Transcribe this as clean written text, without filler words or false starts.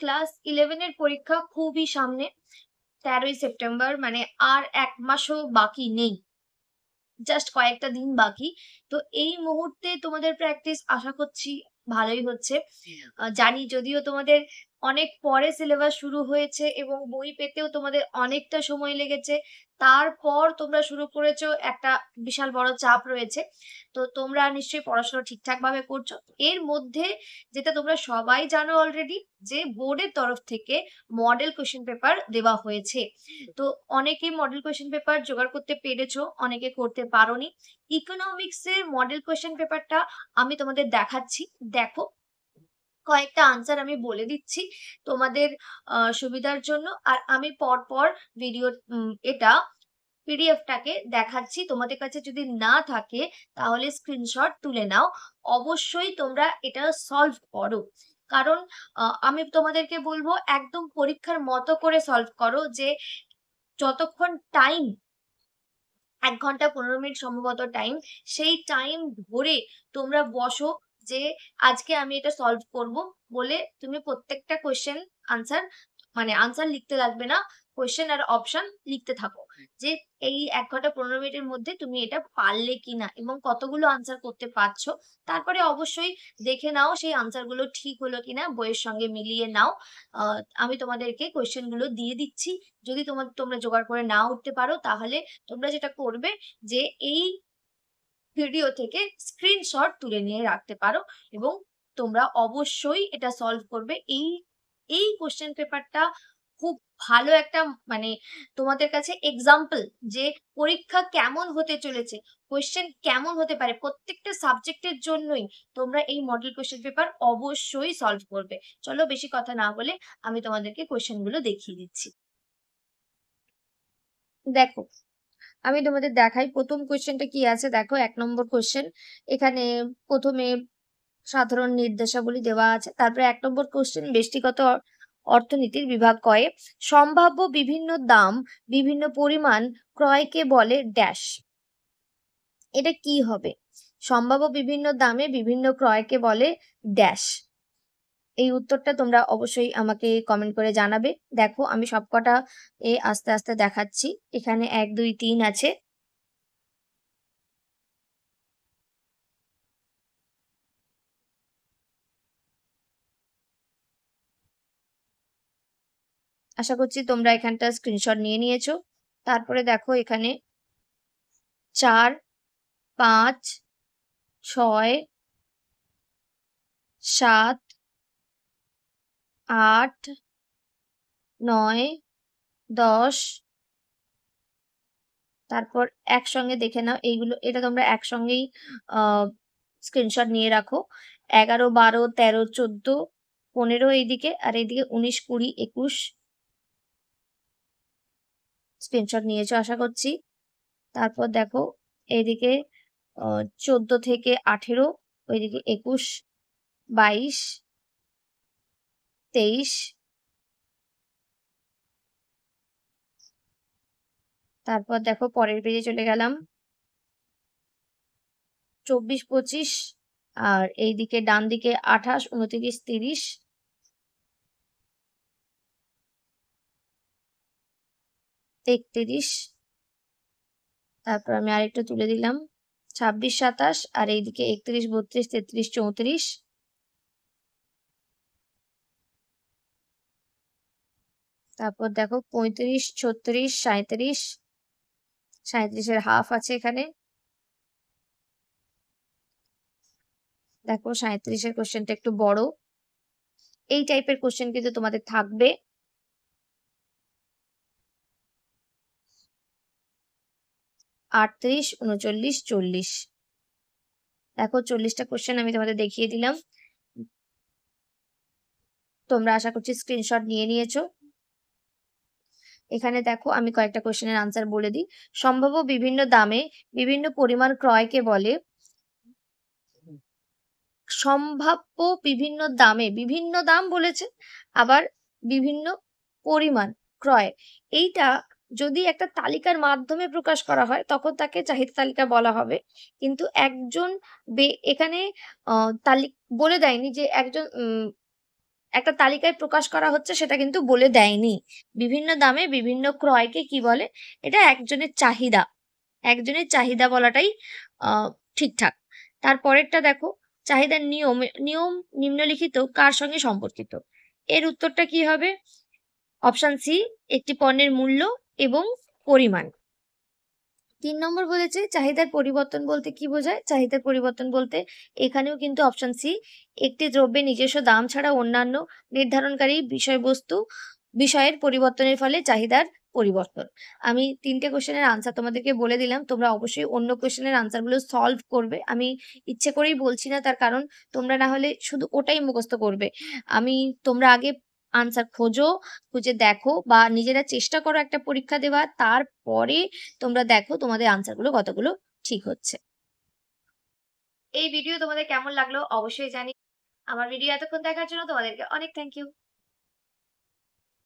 Class 11 এর পরীক্ষা খুবই সামনে। 13ই সেপ্টেম্বর, মানে আর 1 মাসও বাকি নেই। জাস্ট কয়েকটা দিন বাকি। তো এই মুহূর্তে তোমাদের প্র্যাকটিস আশা করছি ভালোই হচ্ছে। জানি যদিও তোমাদের অনেক পরে সিলেবাস শুরু হয়েছে এবং বই পেতেও তোমাদের অনেকটা সময় লেগেছে। তারপর তোমরা শুরু করেছো, একটা বিশাল বড় চাপ রয়েছে। তো তোমরা নিশ্চয়ই পড়াশোনা ঠিকঠাকভাবে করছো। এর মধ্যে যেটা তোমরা সবাই জানো অলরেডি, যে বোর্ডের তরফ থেকে মডেল কোয়েশ্চেন পেপার দেওয়া হয়েছে। তো অনেকে মডেল কোয়েশ্চেন পেপার জোগাড় করতে পেরেছো, অনেকে করতে পারোনি। ইকোনমিক্স এর মডেল কোয়েশ্চেন পেপারটা আমি তোমাদের দেখাচ্ছি, দেখো। কয়েকটা আনসার আমি বলে দিচ্ছি তোমাদের সুবিধার জন্য, আর আমি পরপর ভিডিও এটা পিডিএফটাকে দেখাচ্ছি। তোমাদের কাছে যদি না থাকে তাহলে স্ক্রিনশট তুলে নাও। অবশ্যই তোমরা এটা সলভ করো, কারণ আমি তোমাদেরকে বলবো একদম পরীক্ষার মতো করে সলভ করো। যে যতক্ষণ টাইম, 1 ঘন্টা 15 মিনিট সম্ভবত টাইম, সেই টাইম ধরে তোমরা বসো যে আজকে আমি এটা সলভ করব বলে তুমি প্রত্যেকটা কোয়েশ্চেন আনসার, মানে আনসার লিখতে লাগবে না, কোয়েশ্চেন আর অপশন লিখতে থাকো যে এই 1 ঘন্টা 15 মিনিটের মধ্যে তুমি এটা পারলে কিনা এবং কতগুলো আনসার করতে পারছো। তারপরে অবশ্যই দেখে নাও সেই আনসার গুলো ঠিক হলো কিনা, বইয়ের সঙ্গে মিলিয়ে নাও। আমি তোমাদেরকে কোয়েশ্চেন গুলো দিয়ে দিচ্ছি। যদি তোমরা জোগাড় করে না উঠতে পারো তাহলে তোমরা যেটা করবে যে এই ভিডিও থেকে স্ক্রিনশট তুলে নিয়ে রাখতে পারো এবং তোমরা অবশ্যই এটা সলভ করবে। এই কোশ্চেন পেপারটা খুব ভালো একটা, মানে তোমাদের কাছে এক্সাম্পল যে পরীক্ষা কেমন হতে চলেছে, কোশ্চেন কেমন হতে পারে প্রত্যেকটা সাবজেক্টের জন্যই। তোমরা এই মডেল কোশ্চেন পেপার অবশ্যই সলভ করবে। চলো বেশি কথা না বলে আমি তোমাদেরকে কোশ্চেন গুলো দেখিয়ে দিচ্ছি। দেখো, আমি তোমাদের দেখাই প্রথম কোয়েশ্চেনটা কি আছে। দেখো 1 নম্বর কোয়েশ্চেন। এখানে প্রথমে সাধারণ নির্দেশাবলী দেওয়া আছে। তারপরে 1 নম্বর কোয়েশ্চেন, ব্যষ্টিগত অর্থনীতির বিভাগ কয়ে সম্ভাব্য বিভিন্ন দাম বিভিন্ন পরিমাণ ক্রয়কে বলে ড্যাশ। এটা কি হবে? সম্ভাব্য বিভিন্ন দামে বিভিন্ন ক্রয়কে বলে ড্যাশ। এই উত্তরটা তোমরা অবশ্যই আমাকে কমেন্ট করে জানাবে। দেখো আমি সবকটা আস্তে আস্তে দেখাচ্ছি। এখানে 1 2 3 আছে। আশা করছি তোমরা এখানটা স্ক্রিনশট নিয়ে নিয়েছো। তারপরে দেখো এখানে 4 5 6 7 8 9 10। তারপর একসঙ্গে দেখে নাও এইগুলো, এটা তোমরা একসঙ্গেই স্ক্রিনশট নিয়ে রাখো। 11 12 13 14 15 এইদিকে, আর এইদিকে 19 20 21 স্ক্রিনশট নিয়েছো আশা করছি। তারপর দেখো এইদিকে 14 থেকে 18, ওইদিকে 21 22 23। তারপর দেখো পরের পেজে চলে গেলাম, 24 25, আর এইদিকে ডান দিকে 28 29 30 31। তারপর আমি আরেকটা তুলে দিলাম 26 27, আর এইদিকে 31 32 33 34। তারপর দেখো 35 36 37, 37-এর হাফ আছে এখানে। দেখো 37-এর কোশ্চেনটা একটু বড়। এই টাইপের কোশ্চেন কিন্তু তোমাদের থাকবে। 38 39 40। দেখো 40টা কোশ্চেন আমি তোমাদের দেখিয়ে দিলাম। তোমরা আশা করছি স্ক্রিনশট নিয়ে নিয়েছো। এখানে দেখো আমি কয়েকটা কোশ্চেনের আনসার বলে দিই। সম্ভাব্য বিভিন্ন দামে বিভিন্ন পরিমাণ ক্রয়কে বলে, সম্ভাব্য বিভিন্ন দামে, বিভিন্ন দাম বলেছে, আবার বিভিন্ন পরিমাণ ক্রয়। এইটা যদি একটা তালিকার মাধ্যমে প্রকাশ করা হয় তখন তাকে চাহিদা তালিকা বলা হবে। কিন্তু একজন এখানে বলে দেয়নি যে একজন একটা তালিকায় প্রকাশ করা হচ্ছে সেটা কিন্তু বলে দেয়নি। বিভিন্ন দামে বিভিন্ন ক্রয়কে কি বলে? এটা একজনের চাহিদা বলাটাই ঠিকঠাক। তারপরেরটা দেখো, চাহিদার নিয়ম নিম্নলিখিত কার সঙ্গে সম্পর্কিত? এর উত্তরটা কি হবে? অপশন সি, একটি পণ্যের মূল্য এবং পরিমাণ। ৩ নম্বর বলেছে চাহিদার পরিবর্তন বলতে কি বোঝায়? চাহিদার পরিবর্তন বলতে এখানেও কিন্তু অপশন সি, একটি দ্রব্যের নিজস্ব দাম ছাড়া অন্যান্য নির্ধারণকারী বিষয়ের পরিবর্তনের ফলে চাহিদার পরিবর্তন। আমি ৩টে কোয়েশ্চেনের আনসার তোমাদেরকে বলে দিলাম। তোমরা অবশ্যই অন্য কোয়েশ্চেনের আনসারগুলো সলভ করবে। আমি ইচ্ছে করেই বলছি না, তার কারণ তোমরা না হলে শুধু ওটাই মুখস্থ করবে। তোমরা আগে আনসার খোঁজো, খুঁজে দেখো বা নিজেরা চেষ্টা করো একটা পরীক্ষা দেওয়ার, তারপরে তোমরা দেখো তোমাদের আনসারগুলো কতগুলো ঠিক হচ্ছে। এই ভিডিও তোমাদের কেমন লাগলো অবশ্যই জানি। আমার ভিডিও এতক্ষণ দেখার জন্য তোমাদেরকে অনেক থ্যাংক ইউ।